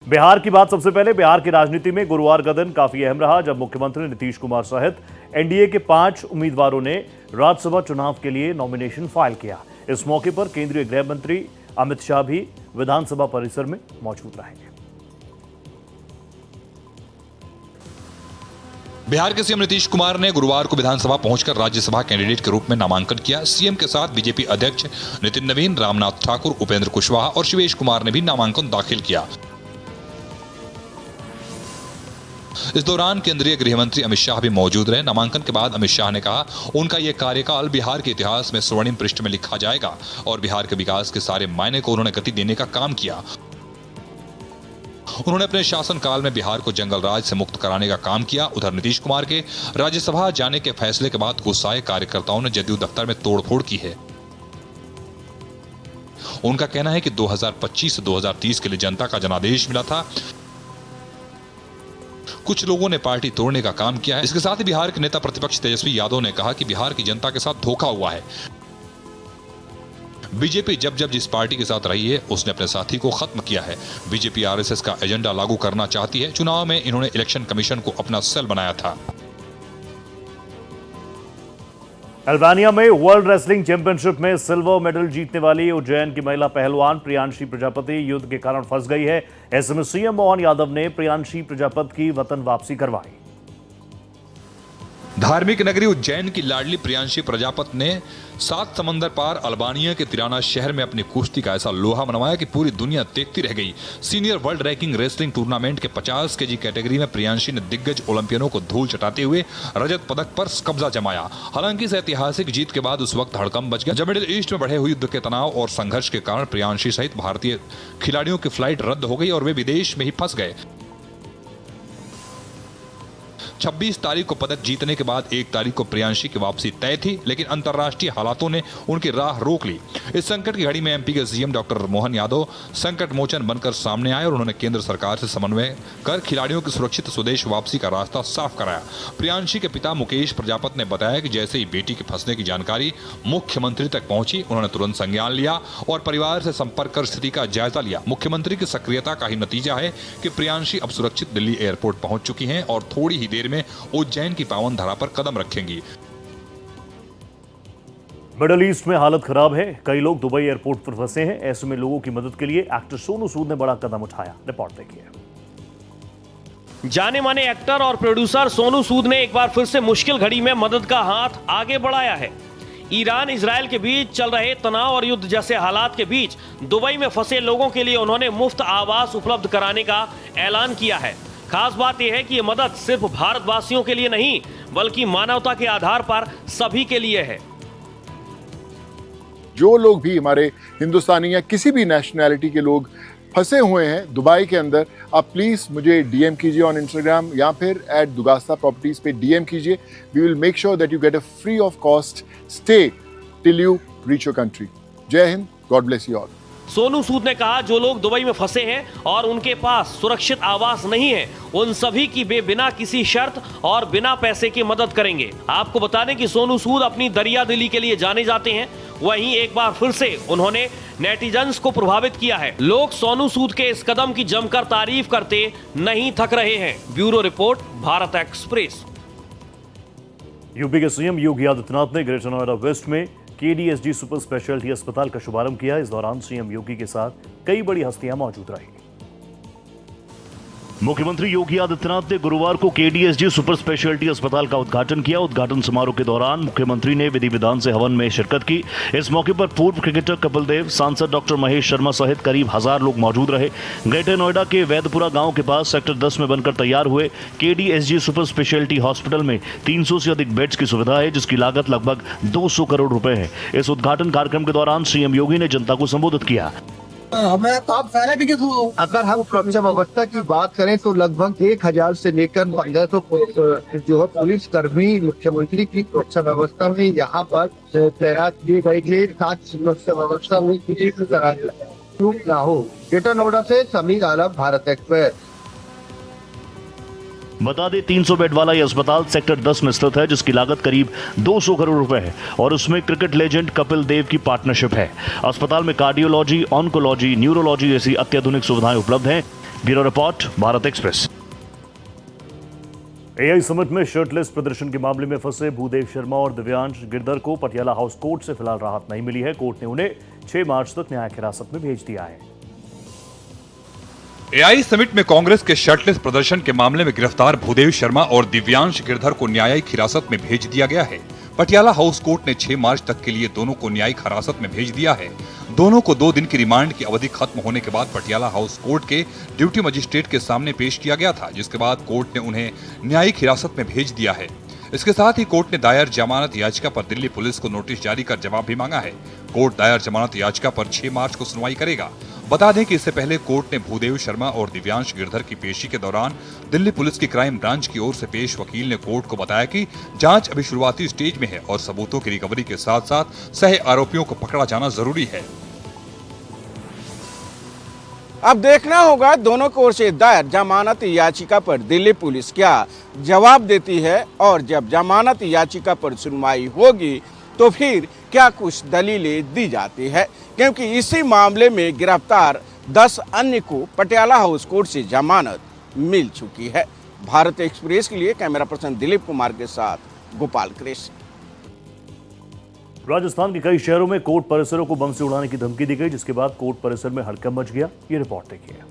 बिहार की बात सबसे पहले। बिहार की राजनीति में गुरुवार का दिन काफी अहम रहा जब मुख्यमंत्री नीतीश कुमार सहित एनडीए के 5 उम्मीदवारों ने राज्यसभा चुनाव के लिए नॉमिनेशन फाइल किया। इस मौके पर केंद्रीय गृह मंत्री अमित शाह भी विधानसभा परिसर में मौजूद रहेंगे। बिहार के सीएम नीतीश कुमार ने गुरुवार को विधानसभा पहुंचकर राज्यसभा कैंडिडेट के रूप में नामांकन किया। सीएम के साथ बीजेपी अध्यक्ष नितिन नवीन, रामनाथ ठाकुर, उपेंद्र कुशवाहा और शिवेश कुमार ने भी नामांकन दाखिल किया। इस दौरान केंद्रीय गृह मंत्री अमित शाह भी मौजूद रहे। नामांकन के बाद अमित शाह ने कहा, उनका यह कार्यकाल बिहार के इतिहास में स्वर्णिम पृष्ठ में लिखा जाएगा और बिहार के विकास के सारे मायने को उन्होंने गति देने का काम किया। उन्होंने अपने शासनकाल में बिहार को जंगल राज से मुक्त कराने का काम किया। उधर नीतीश कुमार के राज्यसभा जाने के फैसले के बाद गुस्साए कार्यकर्ताओं ने जदयू दफ्तर में तोड़फोड़ की है। उनका कहना है कि 2025 से 2030 के लिए जनता का जनादेश मिला था। कुछ लोगों ने पार्टी तोड़ने का काम किया है। इसके साथ ही बिहार के नेता प्रतिपक्ष तेजस्वी यादव ने कहा कि बिहार की जनता के साथ धोखा हुआ है। बीजेपी जब जिस पार्टी के साथ रही है उसने अपने साथी को खत्म किया है। बीजेपी आरएसएस का एजेंडा लागू करना चाहती है। चुनाव में इन्होंने इलेक्शन कमीशन को अपना सेल बनाया था। अल्बानिया में वर्ल्ड रेसलिंग चैंपियनशिप में सिल्वर मेडल जीतने वाली उज्जैन की महिला पहलवान प्रियांशी प्रजापति युद्ध के कारण फंस गई है। ऐसे में सीएम मोहन यादव ने प्रियांशी प्रजापति की वतन वापसी करवाई। धार्मिक नगरी उज्जैन की लाडली प्रियांशी प्रजापति ने 7 समंदर पार अल्बानिया के तिराना शहर में अपनी कुश्ती का ऐसा लोहा मनवाया कि पूरी दुनिया देखती रह गई। Senior world ranking wrestling tournament के 50 केजी कैटेगरी में प्रियांशी ने दिग्गज ओलंपियनों को धूल चटाते हुए रजत पदक पर कब्जा जमाया। हालांकि इस ऐतिहासिक जीत के बाद उस वक्त हड़कंप मच गया जब मिडिल ईस्ट में बढ़े हुए युद्ध के तनाव और संघर्ष के कारण प्रियांशी सहित भारतीय खिलाड़ियों की फ्लाइट रद्द हो गई और वे विदेश में ही फंस गए। 26 तारीख को पदक जीतने के बाद 1 तारीख को प्रियांशी की वापसी तय थी, लेकिन अंतर्राष्ट्रीय हालातों ने उनकी राह रोक ली। इस संकट की घड़ी में एमपी के सीएम डॉक्टर मोहन यादव संकट मोचन बनकर सामने आए और उन्होंने केंद्र सरकार से समन्वय कर खिलाड़ियों की सुरक्षित स्वदेश वापसी का रास्ता साफ कराया। प्रियांशी के पिता मुकेश प्रजापति ने बताया कि जैसे ही बेटी के फंसने की जानकारी मुख्यमंत्री तक पहुंची, उन्होंने तुरंत संज्ञान लिया और परिवार से संपर्क कर स्थिति का जायजा लिया। मुख्यमंत्री की सक्रियता का ही नतीजा है कि प्रियांशी अब सुरक्षित दिल्ली एयरपोर्ट पहुंच चुकी हैं और थोड़ी ही देर में उज्जैन की पावन धरा पर कदम रखेंगी। मिडिल ईस्ट में हालत खराब है। कई लोग दुबई एयरपोर्ट पर फंसे हैं। ऐसे में लोगों की मदद के लिए एक्टर सोनू सूद ने बड़ा कदम उठाया। रिपोर्ट देखिए। जाने माने एक्टर और प्रोड्यूसर सोनू सूद ने एक बार फिर से मुश्किल घड़ी में मदद का हाथ आगे बढ़ाया है। ईरान इजरायल के बीच चल रहे तनाव और युद्ध जैसे हालात के बीच दुबई में फंसे लोगों के लिए उन्होंने मुफ्त आवास उपलब्ध कराने का ऐलान किया है। खास बात यह है कि ये मदद सिर्फ भारतवासियों के लिए नहीं बल्कि मानवता के आधार पर सभी के लिए है। जो लोग भी हमारे हिंदुस्तानी या किसी भी नेशनैलिटी के लोग फंसे हुए हैं दुबई के अंदर, आप प्लीज मुझे डीएम कीजिए ऑन इंस्टाग्राम या फिर @दुगास्ता प्रॉपर्टीज पे डीएम कीजिए। We will make sure that you get a free of cost stay till you reach your country. जय हिंद, God bless you all. Sonu Sood ने कहा, जो लोग दुबई में फंसे हैं और उनके पास सुरक्षित आवास नहीं है, उन सभी की वे बिना किसी शर्त और बिना पैसे के मदद करेंगे। आपको बता दें कि सोनू सूद अपनी दरिया दिली के लिए जाने जाते हैं। वहीं एक बार फिर से उन्होंने नेटिजन्स को प्रभावित किया है। लोग सोनू सूद के इस कदम की जमकर तारीफ करते नहीं थक रहे हैं। Bureau report, Bharat express. UP के सीएम योगी आदित्यनाथ ने ग्रेटर नोएडा वेस्ट में केडीएसजी सुपर स्पेशलिटी अस्पताल का शुभारंभ किया। इस दौरान सीएम योगी के साथ कई बड़ी हस्तियां मौजूद रही। मुख्यमंत्री योगी आदित्यनाथ ने गुरुवार को केडीएसजी सुपर स्पेशलिटी अस्पताल का उद्घाटन किया। उद्घाटन समारोह के दौरान मुख्यमंत्री ने विधि विधान से हवन में शिरकत की। इस मौके पर पूर्व क्रिकेटर कपिल देव, सांसद डॉक्टर महेश शर्मा सहित करीब 1000 लोग मौजूद रहे। ग्रेटर नोएडा के वैदपुरा गांव के पास सेक्टर 10 में बनकर तैयार हुए केडीएसजी सुपर स्पेशलिटी हॉस्पिटल में 300 से अधिक बेड्स की सुविधा है, जिसकी लागत लगभग 200 करोड़ रुपए है। इस उद्घाटन कार्यक्रम के दौरान सीएम योगी ने जनता को संबोधित किया। अगर हम सुरक्षा व्यवस्था की बात करें तो लगभग 1000 से लेकर 1500 जो है पुलिस कर्मी मुख्यमंत्री की सुरक्षा व्यवस्था में यहाँ पर तैनात किए गए थे। साथ सुरक्षा व्यवस्था में किसी भी तरह चूक ना हो। ग्रेटर नोएडा से समीर आलम, भारत एक्सप्रेस। बता दें 300 बेड वाला यह अस्पताल सेक्टर 10 में स्थित है, जिसकी लागत करीब 200 करोड़ रुपए है और उसमें क्रिकेट लेजेंड कपिल देव की पार्टनरशिप है। अस्पताल में कार्डियोलॉजी, ऑन्कोलॉजी, न्यूरोलॉजी जैसी अत्याधुनिक सुविधाएं उपलब्ध हैं। Bureau report, Bharat express. AI summit में शर्टलेस प्रदर्शन के मामले में फंसे भूदेव शर्मा और दिव्यांश गिरधर को पटियाला हाउस कोर्ट से फिलहाल राहत नहीं मिली है। कोर्ट ने उन्हें 6 मार्च तक न्यायिक हिरासत में भेज दिया है। एआई समिट में कांग्रेस के शर्टलेस प्रदर्शन के मामले में गिरफ्तार भूदेव शर्मा और दिव्यांश गिरधर को न्यायिक हिरासत में भेज दिया गया है। पटियाला हाउस कोर्ट ने 6 मार्च तक के लिए दोनों को न्यायिक हिरासत में भेज दिया है। दोनों को 2 दिन की रिमांड की अवधि खत्म होने के बाद पटियाला हाउस कोर्ट के ड्यूटी मजिस्ट्रेट के सामने पेश किया गया था, जिसके बाद कोर्ट ने उन्हें न्यायिक हिरासत में भेज दिया है। इसके साथ ही कोर्ट ने दायर जमानत याचिका पर दिल्ली पुलिस को नोटिस जारी कर जवाब भी मांगा है। कोर्ट दायर जमानत याचिका पर 6 मार्च को सुनवाई करेगा। बता दें कि इससे पहले कोर्ट ने भूदेव शर्मा और दिव्यांश गिरधर की पेशी के दौरान दिल्ली पुलिस की क्राइम ब्रांच की ओर से पेश वकील ने कोर्ट को बताया कि जांच अभी शुरुआती स्टेज में है और सबूतों की रिकवरी के साथ साथ सह आरोपियों को पकड़ा जाना जरूरी है। अब देखना होगा दोनों की ओर से दायर जमानत याचिका पर दिल्ली पुलिस क्या जवाब देती है, और जब जमानत याचिका पर सुनवाई होगी तो फिर क्या कुछ दलीलें दी जाती है, क्योंकि इसी मामले में गिरफ्तार 10 अन्य को पटियाला हाउस कोर्ट से जमानत मिल चुकी है। भारत एक्सप्रेस के लिए कैमरा पर्सन दिलीप कुमार के साथ गोपाल कृष्ण। राजस्थान के कई शहरों में कोर्ट परिसरों को बम से उड़ाने की धमकी दी गई, जिसके बाद कोर्ट परिसर में हड़कंप मच गया। ये रिपोर्ट देखिए।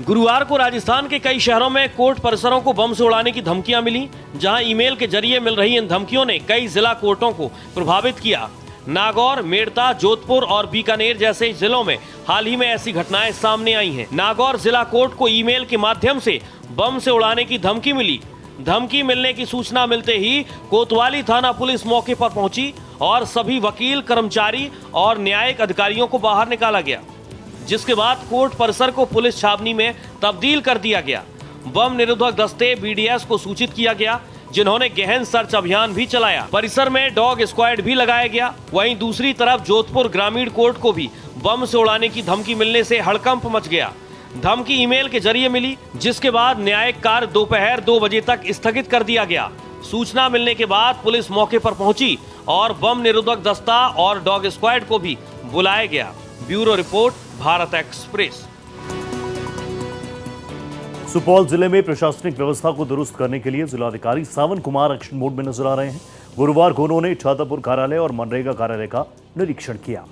गुरुवार को राजस्थान के कई शहरों में कोर्ट परिसरों को बम से उड़ाने की धमकियां मिली, जहां ईमेल के जरिए मिल रही इन धमकियों ने कई जिला कोर्टों को प्रभावित किया। नागौर, मेड़ता, जोधपुर और बीकानेर जैसे जिलों में हाल ही में ऐसी घटनाएं सामने आई हैं। नागौर जिला कोर्ट को ईमेल के माध्यम से बम से उड़ाने की धमकी मिली। धमकी मिलने की सूचना मिलते ही कोतवाली थाना पुलिस मौके पर पहुंची और सभी वकील, कर्मचारी और न्यायिक अधिकारियों को बाहर निकाला गया, जिसके बाद कोर्ट परिसर को पुलिस छावनी में तब्दील कर दिया गया। बम निरोधक दस्ते बीडीएस को सूचित किया गया, जिन्होंने गहन सर्च अभियान भी चलाया। परिसर में डॉग स्क्वाड भी लगाया गया। वहीं दूसरी तरफ जोधपुर ग्रामीण कोर्ट को भी बम से उड़ाने की धमकी मिलने से हड़कंप मच गया। धमकी ईमेल के जरिए मिली, जिसके बाद न्यायिक कार्य दोपहर 2 बजे तक स्थगित कर दिया गया। सूचना मिलने के बाद पुलिस मौके पर पहुंची और बम निरोधक दस्ता और डॉग स्क्वाड को भी बुलाया गया। Bureau report, Bharat express. Supaul जिले में प्रशासनिक व्यवस्था को दुरुस्त करने के लिए जिलाधिकारी सावन कुमार एक्शन मोड में नजर आ रहे हैं। गुरुवार को उन्होंने छातापुर कार्यालय और मनरेगा कार्यालय का निरीक्षण किया।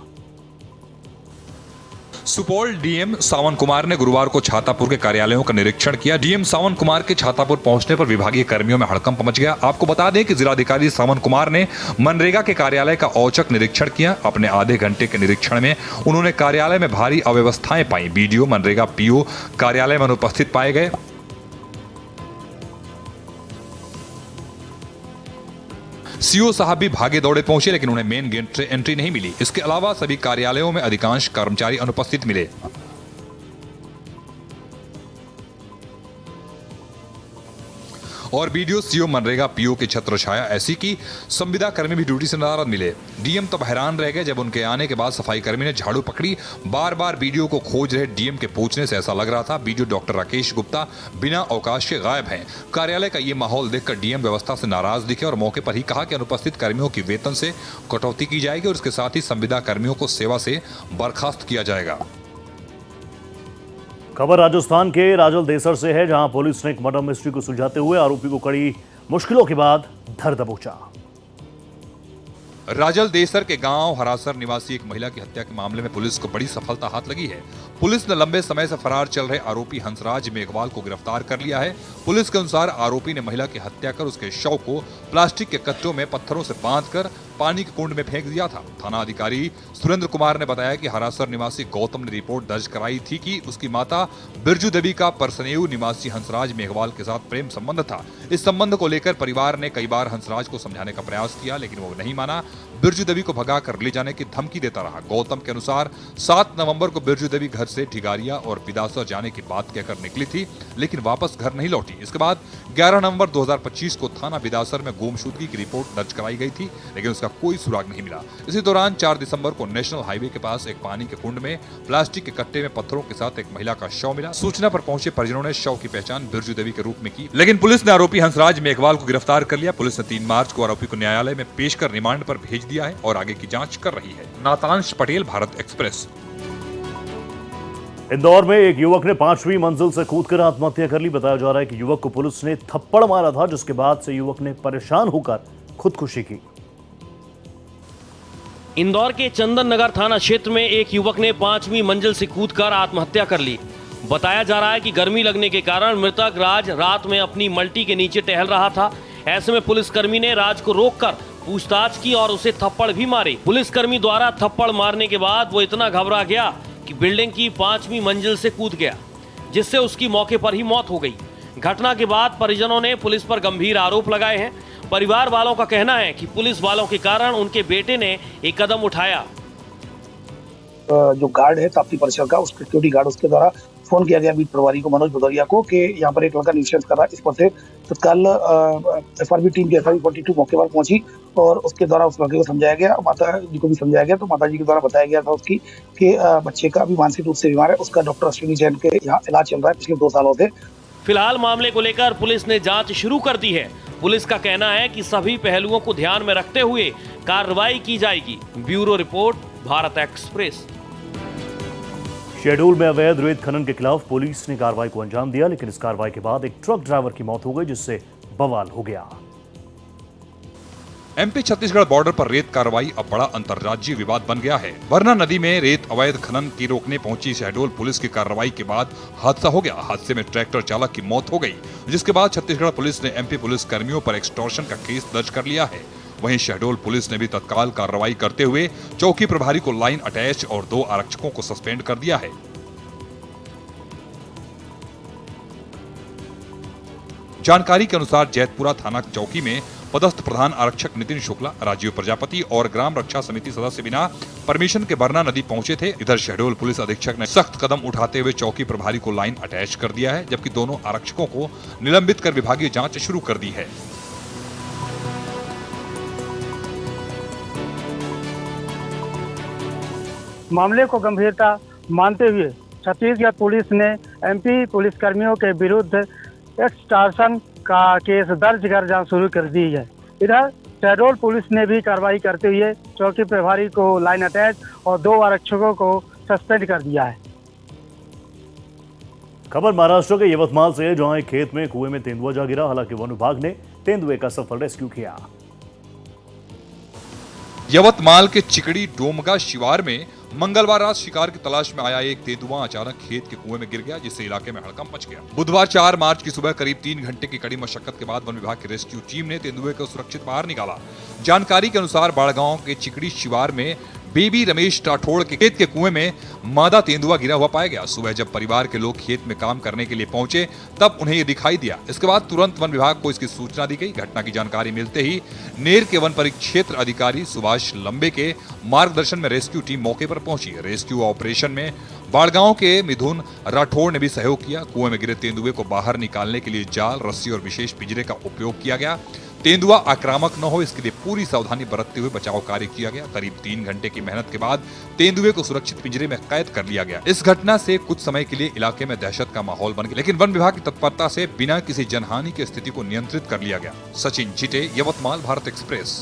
सुपौल डीएम सावन कुमार ने गुरुवार को छातापुर के कार्यालयों का निरीक्षण किया। डीएम सावन कुमार के छातापुर पहुंचने पर विभागीय कर्मियों में हड़कंप मच गया। आपको बता दें कि जिलाधिकारी सावन कुमार ने मनरेगा के कार्यालय का औचक निरीक्षण किया। अपने आधे घंटे के निरीक्षण में उन्होंने कार्यालय में भारी अव्यवस्थाएं पाई। बीडीओ, मनरेगा पीओ कार्यालय में अनुपस्थित पाए गए। सीओ साहब भी भागे दौड़े पहुंचे, लेकिन उन्हें मेन गेट से एंट्री नहीं मिली। इसके अलावा सभी कार्यालयों में अधिकांश कर्मचारी अनुपस्थित मिले। और बीडीओ, सीओ, मनरेगा पीओ की छत्र छाया ऐसी कि संविदा कर्मी भी ड्यूटी से नाराज मिले। डीएम तब हैरान रह गए जब उनके आने के बाद सफाई कर्मी ने झाड़ू पकड़ी। बार बार बीडीओ को खोज रहे डीएम के पूछने से ऐसा लग रहा था बीडीओ डॉक्टर राकेश गुप्ता बिना अवकाश के गायब हैं। कार्यालय का ये माहौल देखकर डीएम व्यवस्था से नाराज दिखे और मौके पर ही कहा कि अनुपस्थित कर्मियों की वेतन से कटौती की जाएगी और इसके साथ ही संविदा कर्मियों को सेवा से बर्खास्त किया जाएगा। खबर राजस्थान के राजल देसर से है, जहां पुलिस ने एक मर्डर मिस्ट्री को सुलझाते हुए आरोपी को कड़ी मुश्किलों के बाद धर दबोचा। राजल देसर के गांव हरासर निवासी एक महिला की हत्या के मामले में पुलिस को बड़ी सफलता हाथ लगी है। पुलिस ने लंबे समय से फरार चल रहे आरोपी हंसराज मेघवाल को गिरफ्तार कर लिया है। पुलिस के अनुसार आरोपी ने महिला की हत्या कर उसके शव को प्लास्टिक के कट्टों में पत्थरों से बांधकर पानी के कुंड में फेंक दिया था। थाना अधिकारी सुरेंद्र कुमार ने बताया कि हरासर निवासी गौतम ने रिपोर्ट दर्ज कराई थी कि उसकी माता बिरजू देवी का परसनेऊ निवासी हंसराज मेघवाल के साथ प्रेम संबंध था। इस संबंध को लेकर परिवार ने कई बार हंसराज को समझाने का प्रयास किया, लेकिन वो नहीं माना। बिरजू देवी को भगाकर ले जाने की धमकी देता रहा। गौतम के अनुसार 7 नवंबर को बिरजू देवी घर से ठिगारिया और बिदासर जाने की बात कहकर निकली थी, लेकिन वापस घर नहीं लौटी। इसके बाद 11 नवंबर 2025 को थाना बिदासर में गुमशुदगी की रिपोर्ट दर्ज कराई गई थी, लेकिन उसका कोई सुराग नहीं मिला। इसी दौरान 4 दिसंबर को नेशनल हाईवे के पास एक पानी के कुंड में प्लास्टिक के कट्टे में पत्थरों के साथ एक महिला का शव मिला। सूचना पर पहुंचे परिजनों ने शव की पहचान बिरजू देवी के रूप में की, लेकिन पुलिस ने आरोपी हंसराज मेघवाल को गिरफ्तार कर लिया। पुलिस ने 3 मार्च को आरोपी को न्यायालय में पेश कर रिमांड पर भेज दिया है और आगे की जांच कर रही है। नातांश पटेल, भारत एक्सप्रेस। इंदौर में एक युवक ने 5वीं मंजिल से कूदकर आत्महत्या कर ली। बताया जा रहा है कि युवक को पुलिस ने थप्पड़ मारा था, जिसके बाद से युवक ने परेशान होकर खुदकुशी की। इंदौर के चंदन नगर थाना क्षेत्र में एक युवक ने 5वीं मंजिल से कूदकर आत्महत्या कर ली। बताया जा रहा है कि गर्मी लगने के कारण मृतक राज रात में अपनी मल्टी के नीचे टहल रहा था। ऐसे में पुलिसकर्मी ने राज को रोककर पूछताछ की और उसे थप्पड़ भी मारी। पुलिसकर्मी द्वारा थप्पड़ मारने के बाद वो इतना घबरा गया कि बिल्डिंग की 5वीं मंजिल से कूद गया, जिससे उसकी मौके पर ही मौत हो गई। घटना के बाद परिजनों ने पुलिस पर गंभीर आरोप लगाए हैं। परिवार वालों का कहना है कि पुलिस वालों के कारण उनके बेटे ने एक कदम उठाया। जो गार्ड है ताप्ती परिसर का, उसके सिक्योरिटी गार्ड, उसके द्वारा फोन किया गया बीट प्रभारी को, मनोज भदौरिया को, कि यहाँ पर एक लड़का न्यूसेंस कर रहा है। इस पर से तत्काल एफआरबी टीम की एफआरबी 42 मौके पर पहुंची और उसके द्वारा उस लड़के को समझाया गया, माता जी को भी समझाया गया। तो माता जी के द्वारा बताया गया था उसकी कि बच्चे का अभी मानसिक रूप से बीमार है, उसका डॉक्टर अश्विनी जैन के यहाँ इलाज चल रहा है पिछले 2 सालों से। फिलहाल मामले को लेकर पुलिस ने जांच शुरू कर दी है। पुलिस का कहना है कि सभी पहलुओं को ध्यान में रखते हुए कार्रवाई की जाएगी। Bureau report, Bharat express. Schedule में अवैध रेत खनन के खिलाफ पुलिस ने कार्रवाई को अंजाम दिया, लेकिन इस कार्रवाई के बाद एक ट्रक ड्राइवर की मौत हो गई, जिससे बवाल हो गया। एमपी छत्तीसगढ़ बॉर्डर पर रेत कार्रवाई अब बड़ा अंतर्राज्यीय विवाद बन गया है। वरना नदी में रेत अवैध खनन की रोकने पहुंची शहडोल पुलिस की कार्रवाई के बाद हादसा हो गया। हादसे में ट्रैक्टर चालक की मौत हो गई, जिसके बाद छत्तीसगढ़ पुलिस ने एमपी पुलिस कर्मियों पर एक्सटॉर्शन का केस दर्ज कर लिया है। वहीं शहडोल पुलिस ने भी तत्काल कार्रवाई करते हुए चौकी प्रभारी को लाइन अटैच और 2 आरक्षकों को सस्पेंड कर दिया है। जानकारी के अनुसार जैतपुरा थाना चौकी में पदस्थ प्रधान आरक्षक नितिन शुक्ला, राजीव प्रजापति और ग्राम रक्षा समिति सदस्य बिना परमिशन के बरना नदी पहुंचे थे। इधर शहडोल पुलिस अधीक्षक ने सख्त कदम उठाते हुए चौकी प्रभारी को लाइन अटैच कर दिया है, जबकि दोनों आरक्षकों को निलंबित कर विभागीय जांच शुरू कर दी है। मामले को गंभीरता मानते हुए छत्तीसगढ़ पुलिस ने एमपी पुलिसकर्मियों के विरुद्ध एक्सटॉर्शन का केस दर्ज कर जांच शुरू कर दी है। इधर शहडोल पुलिस ने भी कार्रवाई करते हुए चौकी प्रभारी को लाइन अटैच और 2 आरक्षकों को सस्पेंड कर दिया है। खबर महाराष्ट्र के यवतमाल से, जहां एक खेत में कुएं में तेंदुआ जा गिरा। हालांकि वन विभाग ने तेंदुए का सफल रेस्क्यू किया। यवतमाल के चिकड़ी डोमगा शिवार में मंगलवार रात शिकार की तलाश में आया एक तेंदुआ अचानक खेत के कुएं में गिर गया, जिससे इलाके में हड़कंप मच गया। बुधवार 4 मार्च की सुबह करीब 3 घंटे की कड़ी मशक्कत के बाद वन विभाग की रेस्क्यू टीम ने तेंदुए को सुरक्षित बाहर निकाला। जानकारी के अनुसार बाड़गांव के चिकड़ी शिवार में बेबी रमेश राठौड़ के खेत के कुएं में मादा तेंदुआ गिरा हुआ पाया गया। सुबह जब परिवार के लोग खेत में काम करने के लिए पहुंचे, तब उन्हें ये दिखाई दिया। इसके बाद तुरंत वन विभाग को इसकी सूचना दी गई। घटना की जानकारी मिलते ही नेर के वन परिक्षेत्र अधिकारी सुभाष लंबे के मार्गदर्शन में रेस्क्यू टीम मौके पर पहुंची। रेस्क्यू ऑपरेशन में बाड़गांव के मिथुन राठौड़ ने भी सहयोग किया। कुएं में गिरे तेंदुए को बाहर निकालने के लिए जाल, रस्सी और विशेष पिंजरे का उपयोग किया गया। तेंदुआ आक्रामक न हो, इसके लिए पूरी सावधानी बरतते हुए बचाव कार्य किया गया। करीब 3 घंटे की मेहनत के बाद तेंदुए को सुरक्षित पिंजरे में कैद कर लिया गया। इस घटना से कुछ समय के लिए इलाके में दहशत का माहौल बन गया, लेकिन वन विभाग की तत्परता से बिना किसी जनहानि की स्थिति को नियंत्रित कर लिया गया। सचिन चिटे, यवतमाल, भारत एक्सप्रेस।